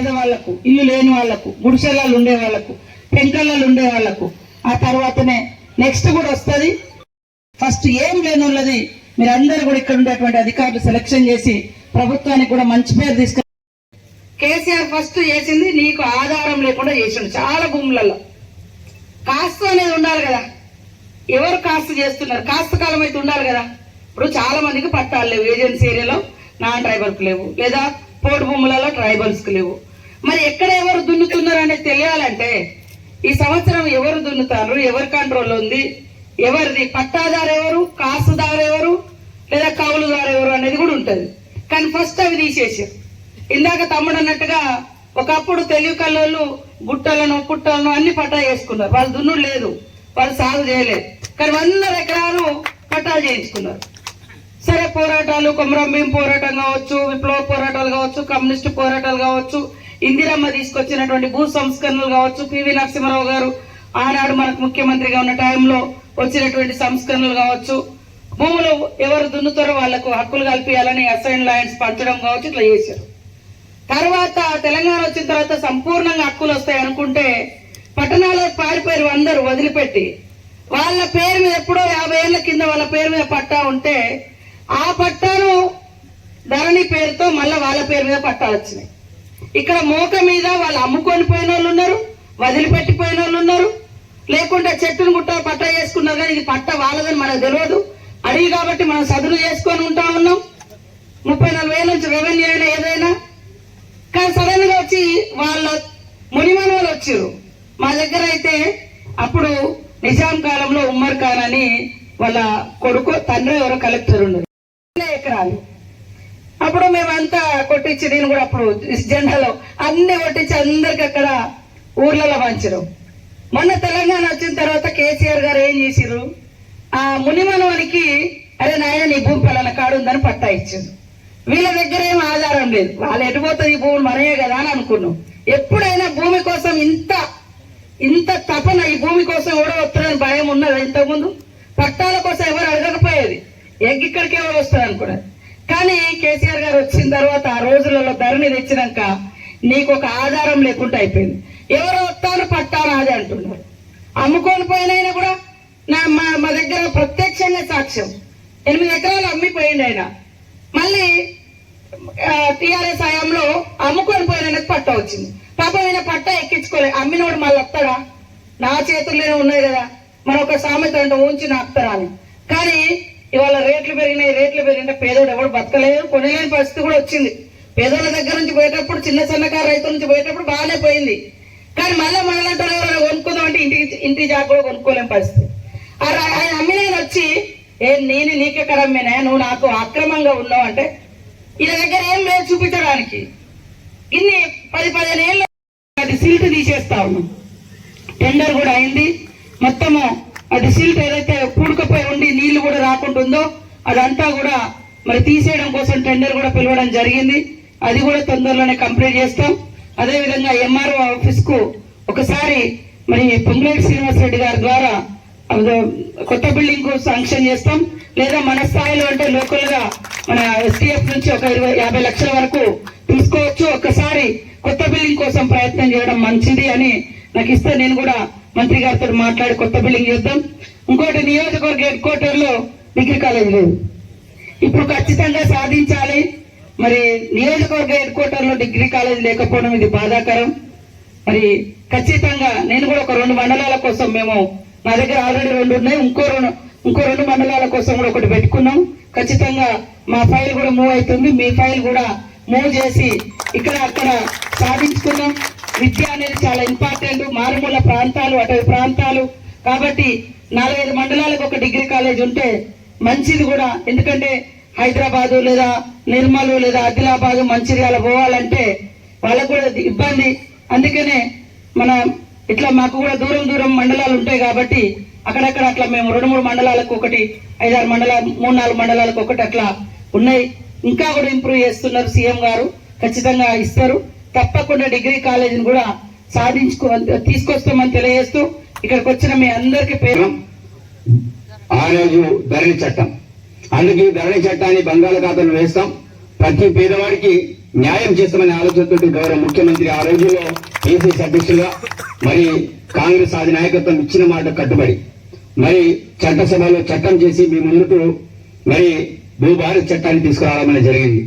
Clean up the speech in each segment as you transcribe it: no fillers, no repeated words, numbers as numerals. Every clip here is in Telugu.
పేదవాళ్లకు, ఇల్లు లేని వాళ్లకు, గుడిసెలలో ఉండే వాళ్లకు, పెంకలలో ఉండే వాళ్లకు, ఆ తర్వాతనే నెక్స్ట్ కూడా వస్తుంది. ఫస్ట్ ఏం లేని వాళ్ళది మీరందరూ కూడా ఇక్కడ ఉండేటువంటి అధికారులు సెలక్షన్ చేసి ప్రభుత్వానికి కూడా మంచి పేరు తీసుకు. కేసీఆర్ ఫస్ట్ చేసింది నీకు ఆధారం లేకుండా చేసిండు. చాలా భూములలో కాస్తు అనేది ఉండాలి కదా. ఎవరు కాస్తు చేస్తున్నారు? కాస్తు కాలం అయితే ఉండాలి కదా. ఇప్పుడు చాలా మందికి పట్టాలు లేవు, ఏజెన్సీ ఏరియాలో నాన్ ట్రైబల్కి లేవు, లేదా పోడు భూములలో ట్రైబల్స్కి లేవు. మరి ఎక్కడ ఎవరు దున్నుతున్నారు అనేది తెలియాలంటే ఈ సంవత్సరం ఎవరు దున్నుతారు, ఎవరి కంట్రోల్ ఉంది, ఎవరిది పట్టాదారు ఎవరు, కాస్తుదారు ఎవరు, లేదా కౌలుదారు ఎవరు అనేది కూడా ఉంటుంది. కానీ ఫస్ట్ అవి తీసేసారు. ఇందాక తమ్ముడు అన్నట్టుగా ఒకప్పుడు తెలివి కల్లోళ్ళు గుట్టలను పుట్టలను అన్ని పట్టా చేసుకున్నారు. వాళ్ళు దున్నుడు లేదు, వాళ్ళు సాగు చేయలేదు. కానీ 100 ఎకరాలు పట్టాలు చేయించుకున్నారు. సరే, పోరాటాలు, కొమరంభీం పోరాటం కావచ్చు, విప్లవ పోరాటాలు కావచ్చు, కమ్యూనిస్టు పోరాటాలు కావచ్చు, ఇందిరమ్మ తీసుకొచ్చినటువంటి భూ సంస్కరణలు కావచ్చు, పివి నరసింహారావు గారు ఆనాడు మనకు ముఖ్యమంత్రిగా ఉన్న టైంలో వచ్చినటువంటి సంస్కరణలు కావచ్చు, భూములు ఎవరు దున్నుతారో వాళ్లకు హక్కులు కల్పించాలని అసైన్ ల్యాండ్స్ పంచడం కావచ్చు, ఇట్లా చేశారు. తర్వాత తెలంగాణ వచ్చిన తర్వాత సంపూర్ణంగా హక్కులు వస్తాయి అనుకుంటే పట్టణాల్లో పారిపోయారు అందరూ వదిలిపెట్టి. వాళ్ళ పేరు మీద ఎప్పుడో 50 ఏళ్ల కింద వాళ్ళ పేరు మీద పట్టా ఉంటే ఆ పట్టాను ధరణి పేరుతో మళ్ళీ వాళ్ళ పేరు మీద పట్టాలు వచ్చినాయి. ఇక్కడ మోక మీద వాళ్ళు అమ్ముకొని పోయిన వాళ్ళు ఉన్నారు, వదిలిపెట్టిపోయిన వాళ్ళు ఉన్నారు, లేకుంటే చెట్టును గుట్ట పట్టా చేసుకున్నారు. కానీ ఇది పట్ట వాళ్ళదని మనకు తెలియదు. అడిగి కాబట్టి మనం సదులు చేసుకొని ఉంటా ఉన్నాం. 30-40 వేల నుంచి రెవెన్యూ అయినా ఏదైనా. కానీ సడన్ గా వచ్చి వాళ్ళ మునిమన వాళ్ళు వచ్చారు మా దగ్గర. అయితే అప్పుడు నిజాం కాలంలో ఉమ్మర్ ఖాన్ అని వాళ్ళ కొడుకు తండ్రి ఎవరో కలెక్టర్ ఉండదు, ఎకరాలు. అప్పుడు మేమంతా కొట్టించి, నేను కూడా అప్పుడు జెండాలో అన్ని కొట్టించి అందరికి అక్కడ ఊర్లలో పంచరు. మొన్న తెలంగాణ వచ్చిన తర్వాత కేసీఆర్ గారు ఏం చేసిర్రు, ఆ మునిమనవానికి అరే నాయన నీ భూమి పలానా కాడు ఉందని పట్టా ఇచ్చారు. వీళ్ళ దగ్గర ఏం ఆధారం లేదు. వాళ్ళు ఎటుపోతుంది, ఈ భూములు మనయే కదా అని అనుకున్నాం. ఎప్పుడైనా భూమి కోసం ఇంత తపన, ఈ భూమి కోసం ఎవడో వస్తారని భయం ఉన్నది. ఇంతకుముందు పట్టాల కోసం ఎవరు అడగకపోయేది, ఇక్కడికి ఎవరు వస్తారు అనుకున్నారు. కానీ కేసీఆర్ గారు వచ్చిన తర్వాత ఆ రోజులలో ధరణి తెచ్చినాక నీకు ఒక ఆధారం లేకుండా అయిపోయింది. ఎవరు వస్తాను పట్టాను అదే అంటున్నారు. అమ్ముకొని పోయినైనా కూడా మా దగ్గర ప్రత్యక్షంగా సాక్ష్యం 8 ఎకరాలు అమ్మిపోయింది ఆయన. మళ్ళీ టీఆర్ఎస్ హయాంలో అమ్ముకొని పోయిన పట్టా వచ్చింది. పాపం ఆయన పట్టా ఎక్కించుకోలేదు. అమ్మినోడు మళ్ళీ వస్తాడా? నా చేతుల్లోనే ఉన్నాయి కదా. మన ఒక సామెత అంటే ఉంచి నాకుతారా అని. కానీ ఇవాళ రేట్లు పెరిగినా పేదోడు ఎవడు బతకలేదు, కొనలేని పరిస్థితి కూడా వచ్చింది. పేదోళ్ళ దగ్గర నుంచి పోయేటప్పుడు, చిన్న సన్నకారు రైతుల నుంచి పోయేటప్పుడు బాగానే పోయింది. కానీ మళ్ళీ మనలాంటి ఎవరైనా కొనుక్కుందాం అంటే ఇంటి జాగా కూడా కొనుక్కోలేని పరిస్థితి. ఆయన అమ్మిన వచ్చి నేను నీకెక్కడ అమ్మినా, నువ్వు నాకు అక్రమంగా ఉన్నావు అంటే ఈయన దగ్గర ఏం లేదు చూపించడానికి. ఇన్ని 10-15 ఏళ్ళు అది సిల్ట్ తీసేస్తా ఉన్నాం. టెండర్ కూడా అయింది. మొత్తము అది సిల్ట్ ఏదైతే పూడుకపోయి ఉండి నీళ్లు కూడా రాకుంటుందో అదంతా కూడా మరి తీసేయడం కోసం టెండర్ కూడా పిలవడం జరిగింది. అది కూడా తొందరలోనే కంప్లీట్ చేస్తాం. అదేవిధంగా ఎంఆర్ఓ ఆఫీస్ కు ఒకసారి మరి పొంగులేటి శ్రీనివాసరెడ్డి గారి ద్వారా కొత్త బిల్డింగ్ కు శాంక్షన్ చేస్తాం. లేదా మన స్థాయిలో అంటే లోకల్ గా మన ఎస్టీఎఫ్ నుంచి ఒక 50 లక్షల వరకు తీసుకోవచ్చు. ఒక్కసారి కొత్త బిల్డింగ్ కోసం ప్రయత్నం చేయడం మంచిది అని నాకు ఇస్తే నేను కూడా మంత్రి గారితో మాట్లాడి కొత్త బిల్డింగ్ చేద్దాం. ఇంకోటి, నియోజకవర్గ హెడ్ క్వార్టర్ లో డిగ్రీ కాలేజ్ లేదు. ఇప్పుడు ఖచ్చితంగా సాధించాలి. మరి నియోజకవర్గ హెడ్ క్వార్టర్ లో డిగ్రీ కాలేజ్ లేకపోవడం ఇది బాధాకరం. మరి ఖచ్చితంగా నేను కూడా ఒక 2 మండలాల కోసం, మేము నా దగ్గర ఆల్రెడీ 2 ఉన్నాయి, ఇంకో 2 మండలాల కోసం కూడా ఒకటి పెట్టుకున్నాం. ఖచ్చితంగా మా ఫైల్ కూడా మూవ్ అవుతుంది. మీ ఫైల్ కూడా మూవ్ చేసి ఇక్కడ అక్కడ సాధించుకున్నాం. విద్య అనేది చాలా ఇంపార్టెంట్. మారుమూల ప్రాంతాలు, అటవీ ప్రాంతాలు కాబట్టి 4-5 మండలాలకు ఒక డిగ్రీ కాలేజ్ ఉంటే మంచిది కూడా. ఎందుకంటే హైదరాబాదు లేదా నిర్మల్ లేదా ఆదిలాబాదు మంచిర్యాల పోవాలంటే వాళ్ళకు కూడా ఇబ్బంది. అందుకనే మన ఇట్లా మాకు కూడా దూరం మండలాలు ఉంటాయి కాబట్టి అక్కడక్కడ అట్లా మేము 2-3 మండలాలకు ఒకటి, 5-6 మండలాలు, 3-4 మండలాలకు ఒకటి అట్లా ఉన్నాయి. ఇంకా కూడా ఇంప్రూవ్ చేస్తున్నారు సీఎం గారు. ఖచ్చితంగా ఇస్తారు. తప్పకుండా డిగ్రీ కాలేజీని కూడా తీసుకొస్తామని తెలియజేస్తూ ఇక్కడికి వచ్చిన మీ అందరికీ పేరు. ఆ రోజు ధరణి చట్టం, అందుకే ధరణి చట్టాన్ని బంగాళాఖాతంలో వేస్తాం. ప్రతి పేదవాడికి న్యాయం చేస్తామనే ఆలోచనతో గౌరవ ముఖ్యమంత్రి ఆ రోజుల్లో పిసిసి అధ్యక్షులుగా మరి కాంగ్రెస్ ఆది నాయకత్వం ఇచ్చిన మాట కట్టుబడి మరి చట్టసభలో చట్టం చేసి మీ ముందుకు మరి భూభారత్ చట్టాన్ని తీసుకురావడం జరిగింది.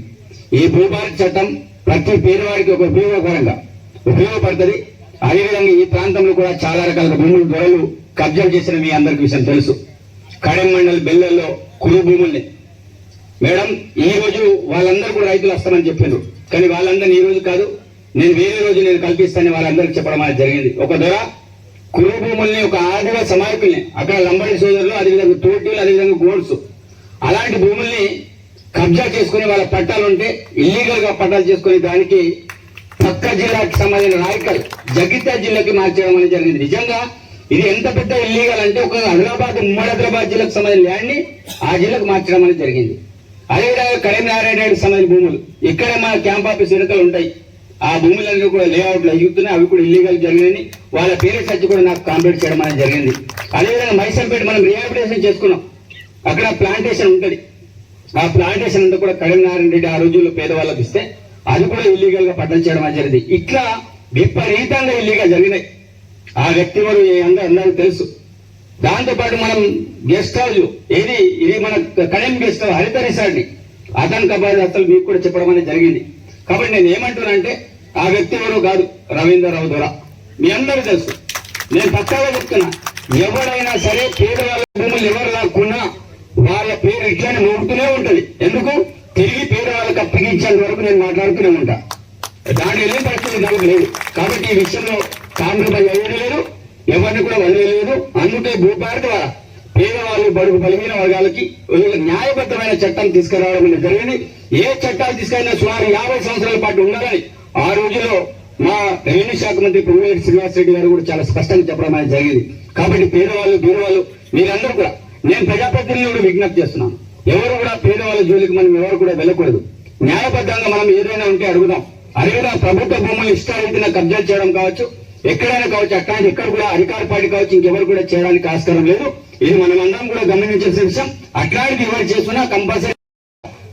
ఈ భూభారత్ చట్టం ప్రతి పేదవాడికి ఒక ఉపయోగపడుతుంది. అదేవిధంగా ఈ ప్రాంతంలో కూడా చాలా రకాల భూములు దొరలు కబ్జాలు చేసిన మీ అందరికీ విషయం తెలుసు. కడెం మండల్ బెల్లల్లో కురు భూముల్ని మేడం ఈ రోజు వాళ్ళందరూ కూడా రైతులు వస్తామని చెప్పారు. కానీ వాళ్ళందరినీ ఈ రోజు కాదు, నేను వేరే రోజు నేను కల్పిస్తానని వాళ్ళందరికీ చెప్పడం అనేది జరిగింది. ఒక దొర కురు భూముల్ని ఒక ఆదివాసీ సమాయకుల్ని అక్కడ లంబడి సోదరులు, అదేవిధంగా తోటీలు, అదేవిధంగా గోడ్స్ అలాంటి భూముల్ని కబ్జా చేసుకుని వాళ్ళ పట్టాలు ఉంటే ఇల్లీగల్ గా పట్టాలు చేసుకుని దానికి పక్క జిల్లాకి సంబంధించిన రాయకల్ జగిత్యాల జిల్లాకి మార్చడం అనేది జరిగింది. నిజంగా ఇది ఎంత పెద్ద ఇల్లీగల్ అంటే ఒక ఉమ్మడి ఆదిలాబాద్ జిల్లాకు సంబంధించిన ల్యాండ్ ని ఆ జిల్లాకు మార్చడం అనేది జరిగింది. అదేవిధంగా కరీంనారాయణ సంబంధించిన భూములు ఇక్కడే మన క్యాంప్ ఆఫీస్ ఎన్నికలు ఉంటాయి. ఆ భూములన్నీ కూడా లేఅవుట్లు అయ్యుతున్నాయి, అవి కూడా ఇల్లీగల్ జరిగినాయి. వాళ్ళ పేరెంట్స్ వచ్చి కూడా నాకు కాంప్లీట్ చేయడం అనేది జరిగింది. అదేవిధంగా మైసంపేట మనం రిహాబిలిటేషన్ చేసుకున్నాం. అక్కడ ప్లాంటేషన్ ఉంటుంది. ఆ ప్లాంటేషన్ అంతా కూడా కరీంనారాయణ రెడ్డి ఆ రోజుల్లో పేదవాళ్ళకి ఇస్తే అది కూడా ఇల్లీగల్ గా పట్టలు చేయడం అనేది జరిగింది. ఇట్లా విపరీతంగా ఇల్లీగల్ జరిగినాయి. ఆ వ్యక్తి వారు అందరూ తెలుసు. దాంతో పాటు మనం గెస్ట్ హౌస్ ఇది మన కడెం గెస్ట్ హౌస్ హరిత రిసార్ట్ ని అతను కబాద్ అసలు మీకు కూడా చెప్పడం అనేది జరిగింది. కాబట్టి నేను ఏమంటున్నానంటే ఆ వ్యక్తి ఎవరు కాదు, రవీంద్రరావు దొర మీ అందరూ తెలుసు. నేను పక్కాగా చెప్తున్నా, ఎవరైనా సరే పేదవాళ్ళ భూములు ఎవరు లాక్కున్నా వాళ్ళ పేరు ఇట్లానే మోగుతూనే ఉంటది. ఎందుకు తిరిగి పేదవాళ్ళకి అప్పగించేంత వరకు నేను మాట్లాడుతూనే ఉంటా. దాని వెళ్ళే పరిస్థితి నాకు లేదు. కాబట్టి ఈ విషయంలో కాంగ్రెస్ అయ్యేది లేదు, ఎవరిని కూడా వదిలేదు. అందుకే భూభారత్ ద్వారా పేదవాళ్ళు బడుగు బలహీన వర్గాలకి న్యాయబద్ధమైన చట్టం తీసుకురావడం జరిగింది. ఏ చట్టాలు తీసుకురైనా సుమారు 50 సంవత్సరాల పాటు ఉండాలని ఆ రోజుల్లో మా రెవెన్యూ శాఖ మంత్రి పువ్వేటి శ్రీనివాస్ రెడ్డి గారు కూడా చాలా స్పష్టంగా చెప్పడం అనేది జరిగింది. కాబట్టి పేదవాళ్ళు మీరందరూ కూడా నేను ప్రజాప్రతినిధులు విజ్ఞప్తి చేస్తున్నాను. ఎవరు కూడా పేదవాళ్ళ జోలికి మనం ఎవరు కూడా వెళ్ళకూడదు. న్యాయబద్ధంగా మనం ఏదైనా ఉంటే అడుగుదాం. అదేవిధంగా ప్రభుత్వ భూములు ఇష్టారీతిన కబ్జాలు చేయడం కావచ్చు, ఎక్కడైనా కావచ్చు, అట్లాంటి ఎక్కడ కూడా అధికార పార్టీ కావచ్చు, ఇంకెవరు కూడా చేయడానికి ఆస్కారం లేదు. ఇది మనం అందరం కూడా గమనించాల్సిన విషయం. అట్లాంటిది ఎవరు చేస్తున్నా కంపల్సరీ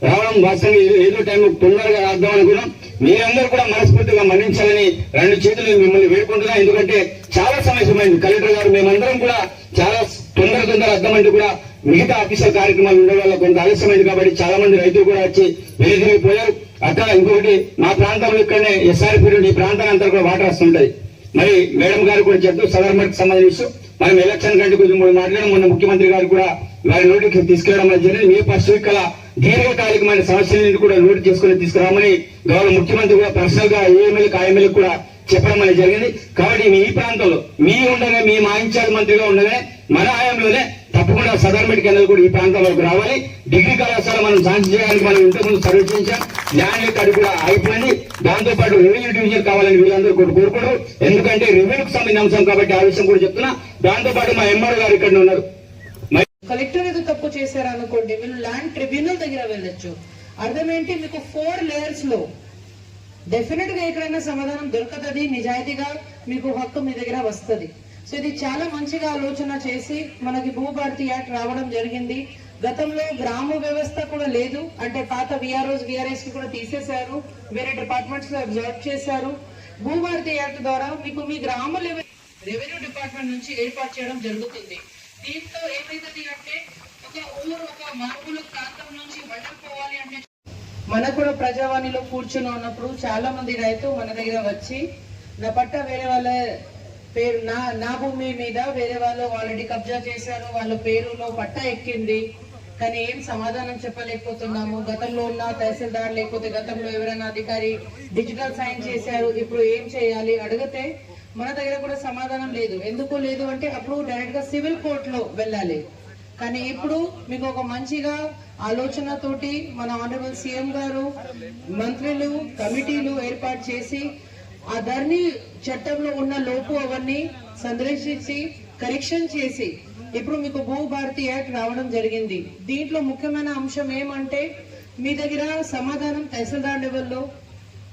రావడం వాస్తవం ఏదో టైం తొందరగా రాద్దాం అనుకున్నాం. మీరందరూ కూడా మనస్ఫూర్తిగా మన్నించాలని 2 చేతులు మిమ్మల్ని వేడుకుంటున్నా. ఎందుకంటే చాలా సమస్యమైంది. కలెక్టర్ గారు మేమందరం కూడా చాలా తొందర అర్థమంటే కూడా మిగతా ఆఫీసర్ కార్యక్రమాలు ఉండే వల్ల కొంత ఆలస్యమైంది. కాబట్టి చాలా మంది రైతులు కూడా వచ్చి వెలిగిపోయారు. అక్కడ ఇంకొకటి మా ప్రాంతంలో ఇక్కడనే ఎస్ఆర్ పీరియడ్ ఈ ప్రాంతాన్ని అంతా కూడా వాటర్ వస్తుంటది. మరి మేడం గారు కూడా చెప్తూ సదర్మకి సంబంధించి మనం ఎలక్షన్ కంటే కొంచెం మాట్లాడడం మొన్న ముఖ్యమంత్రి గారు కూడా వారి నోటికి తీసుకెళ్లడం జరిగింది. మీ పరిస్థితుల దీర్ఘకాలికమైన సమస్యలను కూడా నోటు చేసుకుని తీసుకురామని గౌరవ ముఖ్యమంత్రి కూడా పర్సనల్ గా ఏఎంఎల్ఏ కూడా చెప్పడం అనేది జరిగింది. కాబట్టి మీ ప్రాంతంలో ఉండగా మీ మా ఇన్ఛార్జ్ మంత్రిగా ఉండగానే మన హయాంలోనే తప్పకుండా సదర్ మెడికల్ కూడా ఈ ప్రాంతంలోకి రావాలి. డిగ్రీ కళాశాల మనం శాంక్షన్ చేయడానికి మనం ఇంతకుముందు సర్వేక్షించాం. ల్యాండ్ లెక్క కూడా అయిపోయింది. దాంతో పాటు రెవెన్యూ డివిజన్ కావాలని వీళ్ళందరూ కూడా కోరుకోరు. ఎందుకంటే రెవెన్యూకి సంబంధించిన అంశం కాబట్టి ఆ విషయం కూడా చెప్తున్నా. దాంతో పాటు మా ఎంఆర్ఓ గారు ఇక్కడ ఉన్నారు. కలెక్టర్ ఏదో తప్పు చేశారనుకోండి, వీళ్ళు ల్యాండ్ ట్రిబ్యునల్ దగ్గర వెళ్ళొచ్చు. అర్థం ఏంటి, మీకు 4 లేయర్స్ లో డెఫినెట్ గా ఎక్కడైనా సమాధానం దొరకదు. నిజాయితీగా మీకు హక్కు మీ దగ్గర వస్తుంది. సో ఇది చాలా మంచిగా ఆలోచన చేసి మనకి భూభారతి యాక్ట్ రావడం జరిగింది. గతంలో గ్రామ వ్యవస్థ కూడా లేదు, అంటే పాత విఆర్ఎస్ కూడా తీసేశారు, వేరే డిపార్ట్మెంట్స్ లో అబ్జర్వ్ చేశారు. భూభారతి యాక్ట్ ద్వారా మీకు మీ గ్రామ లెవెల్ రెవెన్యూ డిపార్ట్మెంట్ నుంచి ఏర్పాటు చేయడం జరుగుతుంది. దీంతో ఏమైతుంది అంటే ఒక మారుమూల ప్రాంతం నుంచి వెళ్ళకపోవాలి అంటే మనకు కూడా ప్రజావాణిలో కూర్చుని ఉన్నప్పుడు చాలా మంది రైతు మన దగ్గర వచ్చి నా పట్ట వేరే వాళ్ళ పేరు నా భూమి మీద వేరే వాళ్ళు ఆల్రెడీ కబ్జా చేశారు, వాళ్ళ పేరులో పట్టా ఎక్కింది, కానీ ఏం సమాధానం చెప్పలేకపోతున్నాము. గతంలో ఉన్న తహసీల్దార్ లేకపోతే గతంలో ఎవరైనా అధికారి డిజిటల్ సైన్ చేశారు, ఇప్పుడు ఏం చేయాలి అడిగితే మన దగ్గర కూడా సమాధానం లేదు. ఎందుకు లేదు అంటే అప్పుడు డైరెక్ట్ గా సివిల్ కోర్టులో వెళ్ళాలి. కానీ ఇప్పుడు మీకు ఒక మంచిగా ఆలోచనతోటి మన ఆనరబుల్ సీఎం గారు మంత్రులు కమిటీలు ఏర్పాటు చేసి ఆ ధరణి చట్టంలో ఉన్న లోపు అవన్నీ సందర్శించి కరెక్షన్ చేసి ఇప్పుడు మీకు భూభారతి యాక్ట్ రావడం జరిగింది. దీంట్లో ముఖ్యమైన అంశం ఏమంటే మీ దగ్గర సమాధానం తహసీల్దార్ లెవెల్లో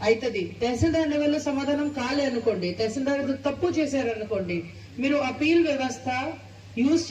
అవుతుంది. తహసీల్దార్ లెవెల్లో సమాధానం కాలే అనుకోండి, తహసీల్దార్ తప్పు చేశారనుకోండి, మీరు అపీల్ వ్యవస్థ యూజ్